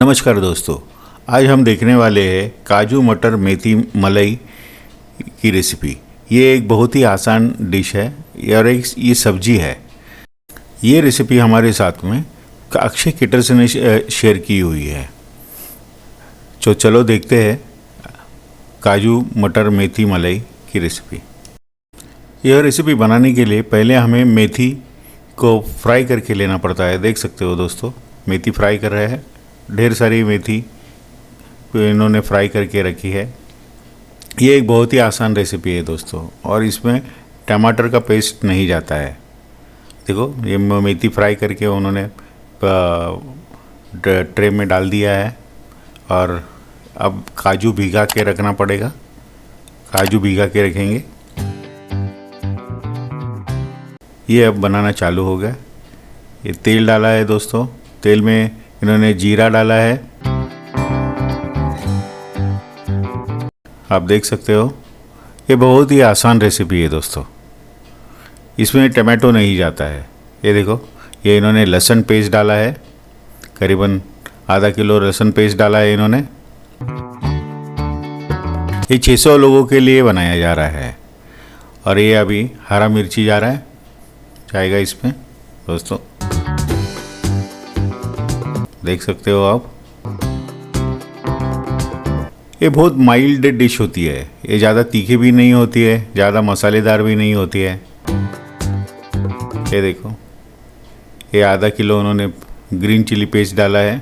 नमस्कार दोस्तों, आज हम देखने वाले हैं काजू मटर मेथी मलाई की रेसिपी। ये एक बहुत ही आसान डिश है और एक ये सब्जी है। ये रेसिपी हमारे साथ में अक्षय केटर्स ने शेयर की हुई है। तो चलो देखते हैं काजू मटर मेथी मलाई की रेसिपी। यह रेसिपी बनाने के लिए पहले हमें मेथी को फ्राई करके लेना पड़ता है। देख सकते हो दोस्तों, मेथी फ्राई कर रहे हैं। ढेर सारी मेथी इन्होंने फ्राई करके रखी है। ये एक बहुत ही आसान रेसिपी है दोस्तों, और इसमें टमाटर का पेस्ट नहीं जाता है। देखो, ये मेथी फ्राई करके उन्होंने ट्रे में डाल दिया है। और अब काजू भिगा के रखना पड़ेगा। काजू भिगा के रखेंगे। ये अब बनाना चालू हो गया। ये तेल डाला है दोस्तों। तेल में इन्होंने जीरा डाला है। आप देख सकते हो, ये बहुत ही आसान रेसिपी है दोस्तों। इसमें टमाटो नहीं जाता है। ये देखो, ये इन्होंने लहसुन पेस्ट डाला है। करीबन आधा किलो लहसुन पेस्ट डाला है इन्होंने। ये 600 लोगों के लिए बनाया जा रहा है। और ये अभी हरा मिर्ची जाएगा इसमें दोस्तों। देख सकते हो आप, ये बहुत माइल्ड डिश होती है। ये ज़्यादा तीखी भी नहीं होती है, ज़्यादा मसालेदार भी नहीं होती है। ये देखो, ये आधा किलो उन्होंने ग्रीन चिली पेस्ट डाला है।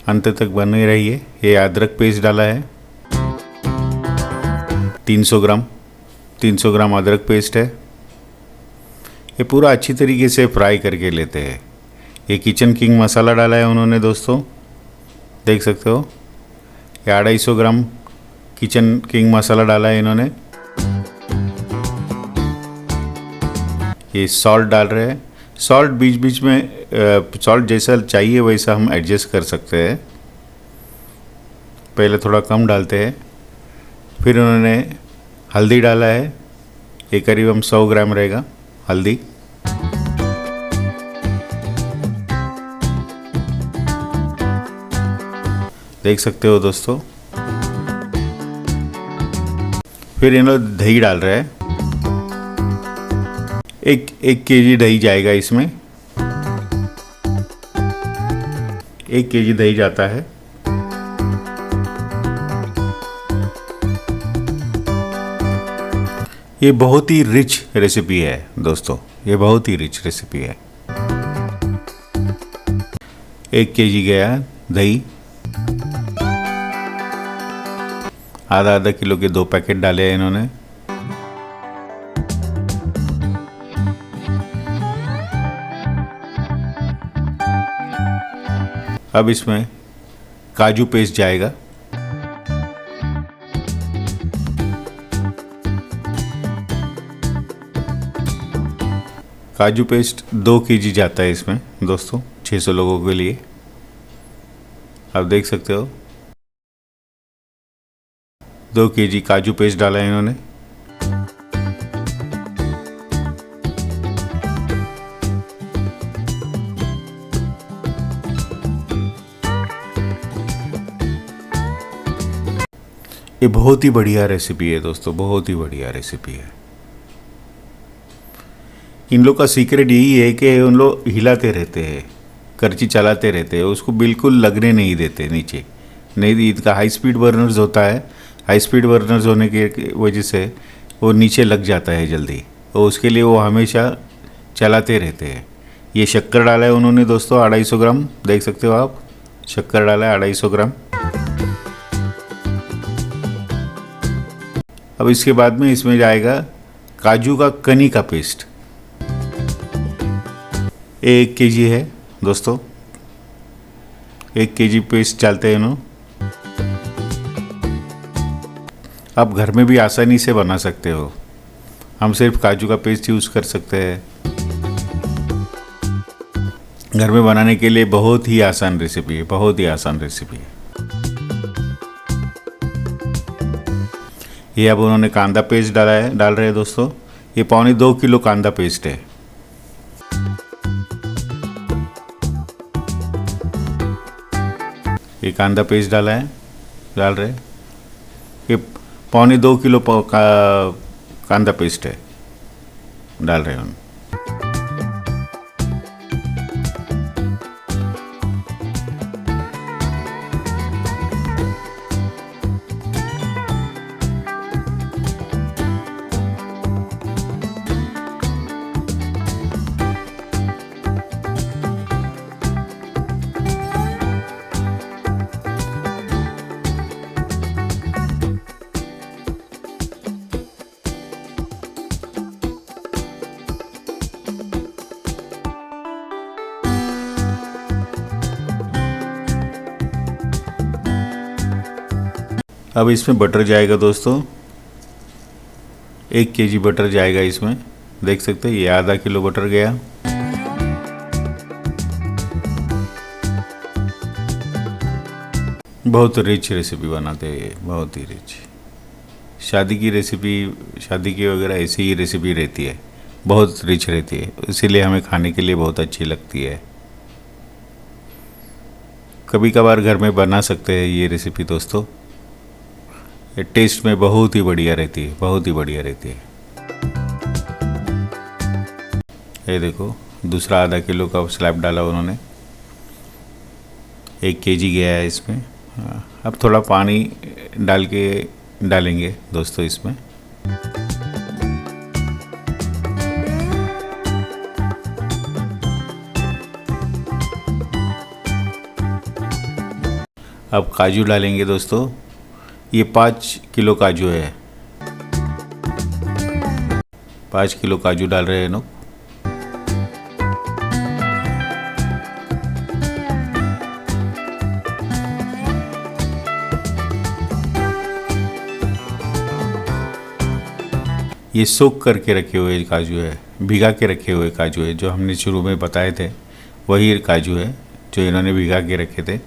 अंत तक बने रहिए। ये अदरक पेस्ट डाला है 300 ग्राम अदरक पेस्ट है। ये पूरा अच्छी तरीके से फ्राई करके लेते हैं। ये किचन किंग मसाला डाला है उन्होंने दोस्तों। देख सकते हो, ये 250 ग्राम किचन किंग मसाला डाला है इन्होंने। ये सॉल्ट डाल रहे हैं। सॉल्ट बीच बीच में सॉल्ट जैसा चाहिए वैसा हम एडजस्ट कर सकते हैं। पहले थोड़ा कम डालते हैं। फिर उन्होंने हल्दी डाला है। ये करीब 100 ग्राम रहेगा हल्दी। देख सकते हो दोस्तों। फिर इन्होंने दही डाल रहे हैं। एक केजी दही जाएगा इसमें। 1 केजी दही जाता है। ये बहुत ही रिच रेसिपी है दोस्तों। ये बहुत ही रिच रेसिपी है। 1 केजी गया दही। आधा किलो के 2 पैकेट डाले हैं इन्होंने। अब इसमें काजू पेस्ट जाएगा। काजू पेस्ट 2 केजी जाता है इसमें दोस्तों, 600 लोगों के लिए। आप देख सकते हो, 2 केजी काजू पेस्ट डाला है इन्होंने। ये बहुत ही बढ़िया रेसिपी है दोस्तों, बहुत ही बढ़िया रेसिपी है। इन लोग का सीक्रेट यही है कि उन लोग हिलाते रहते हैं, करची चलाते रहते हैं, उसको बिल्कुल लगने नहीं देते नीचे। नहीं, इसका हाई स्पीड बर्नर्स होता है। हाई स्पीड बर्नर्स होने की वजह से वो नीचे लग जाता है जल्दी, तो उसके लिए वो हमेशा चलाते रहते हैं। ये शक्कर डाला है उन्होंने दोस्तों 250 ग्राम। देख सकते हो आप, शक्कर डाला है 250 ग्राम। अब इसके बाद में इसमें जाएगा काजू का कनी का पेस्ट। 1 केजी है दोस्तों। 1 केजी पेस्ट डालते हैं इन्होंने। आप घर में भी आसानी से बना सकते हो। हम सिर्फ काजू का पेस्ट यूज़ कर सकते हैं। घर में बनाने के लिए बहुत ही आसान रेसिपी है, बहुत ही आसान रेसिपी है। ये अब उन्होंने कांदा पेस्ट डाल रहे हैं दोस्तों। ये 1.25 किलो कांदा पेस्ट है। ये कांदा पेस्ट डाल रहे हैं। ये 1.25 किलो कांदा पेस्ट है, डाल रहे हैं हम। अब इसमें बटर जाएगा दोस्तों, 1 केजी बटर जाएगा इसमें। देख सकते हैं ये आधा किलो बटर गया। बहुत रिच रेसिपी बनाते हैं ये, बहुत ही रिच। शादी की रेसिपी, शादी की वगैरह ऐसी ही रेसिपी रहती है, बहुत रिच रहती है, इसीलिए हमें खाने के लिए बहुत अच्छी लगती है। कभी कभार घर में बना सकते हैं ये रेसिपी दोस्तों। ये टेस्ट में बहुत ही बढ़िया रहती है, बहुत ही बढ़िया रहती है। ये देखो दूसरा आधा किलो का स्लैब डाला उन्होंने, 1 केजी गया है इसमें। अब थोड़ा पानी डालेंगे दोस्तों इसमें। अब काजू डालेंगे दोस्तों, ये 5 किलो काजू है, 5 किलो काजू डाल रहे हैं लोग। ये सोक करके रखे हुए काजू है, भिगा के रखे हुए काजू है, जो हमने शुरू में बताए थे वही काजू है जो इन्होंने भिगा के रखे थे।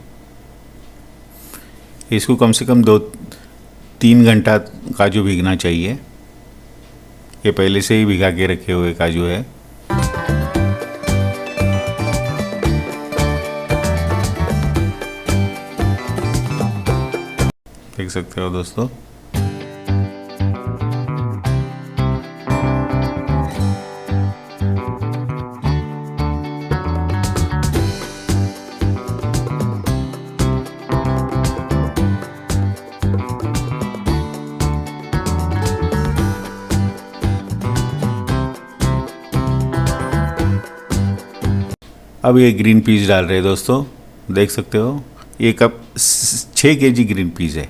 इसको कम से कम 2-3 घंटा काजू भीगना चाहिए। ये पहले से ही भिगा के रखे हुए काजू है। देख सकते हो दोस्तों। अब ये ग्रीन पीस डाल रहे हैं दोस्तों, देख सकते हो। ये कप 6 केजी ग्रीन पीस है।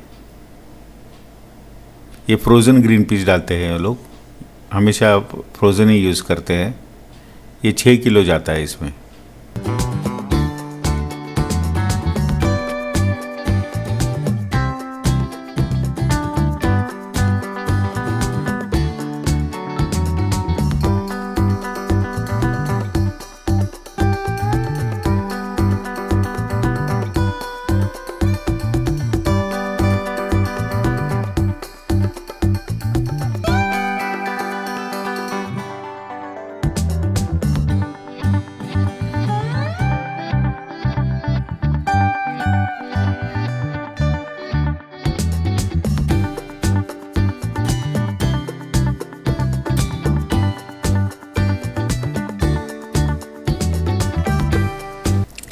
ये फ्रोज़न ग्रीन पीस डालते हैं लोग, हमेशा फ्रोज़न ही यूज़ करते हैं। ये 6 किलो जाता है इसमें।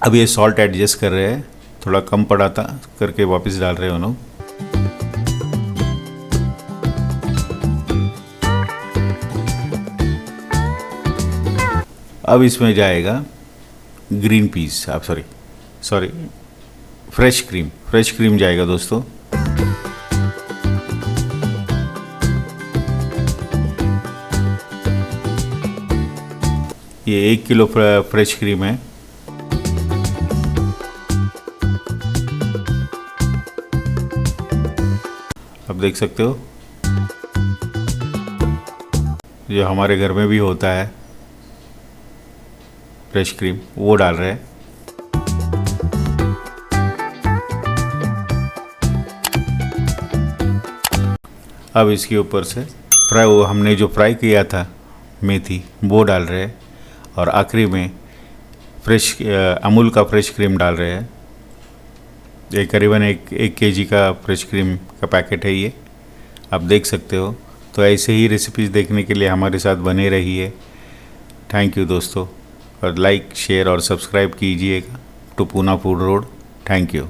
अब ये सॉल्ट एडजस्ट कर रहे हैं, थोड़ा कम पड़ा था करके वापस डाल रहे हैं उन्होंने। अब इसमें जाएगा green peas, sorry fresh cream जाएगा दोस्तों। ये 1 किलो फ्रेश क्रीम है। अब देख सकते हो जो हमारे घर में भी होता है फ्रेश क्रीम, वो डाल रहे हैं। अब इसके ऊपर से वो हमने जो फ्राई किया था मेथी, वो डाल रहे हैं। और आखिरी में अमूल का फ्रेश क्रीम डाल रहे हैं। ये करीबन एक केजी का फ्रेश क्रीम का पैकेट है ये, आप देख सकते हो। तो ऐसे ही रेसिपीज़ देखने के लिए हमारे साथ बने रहिए। थैंक यू दोस्तों, और लाइक शेयर और सब्सक्राइब कीजिएगा to Poona food road. Thank you.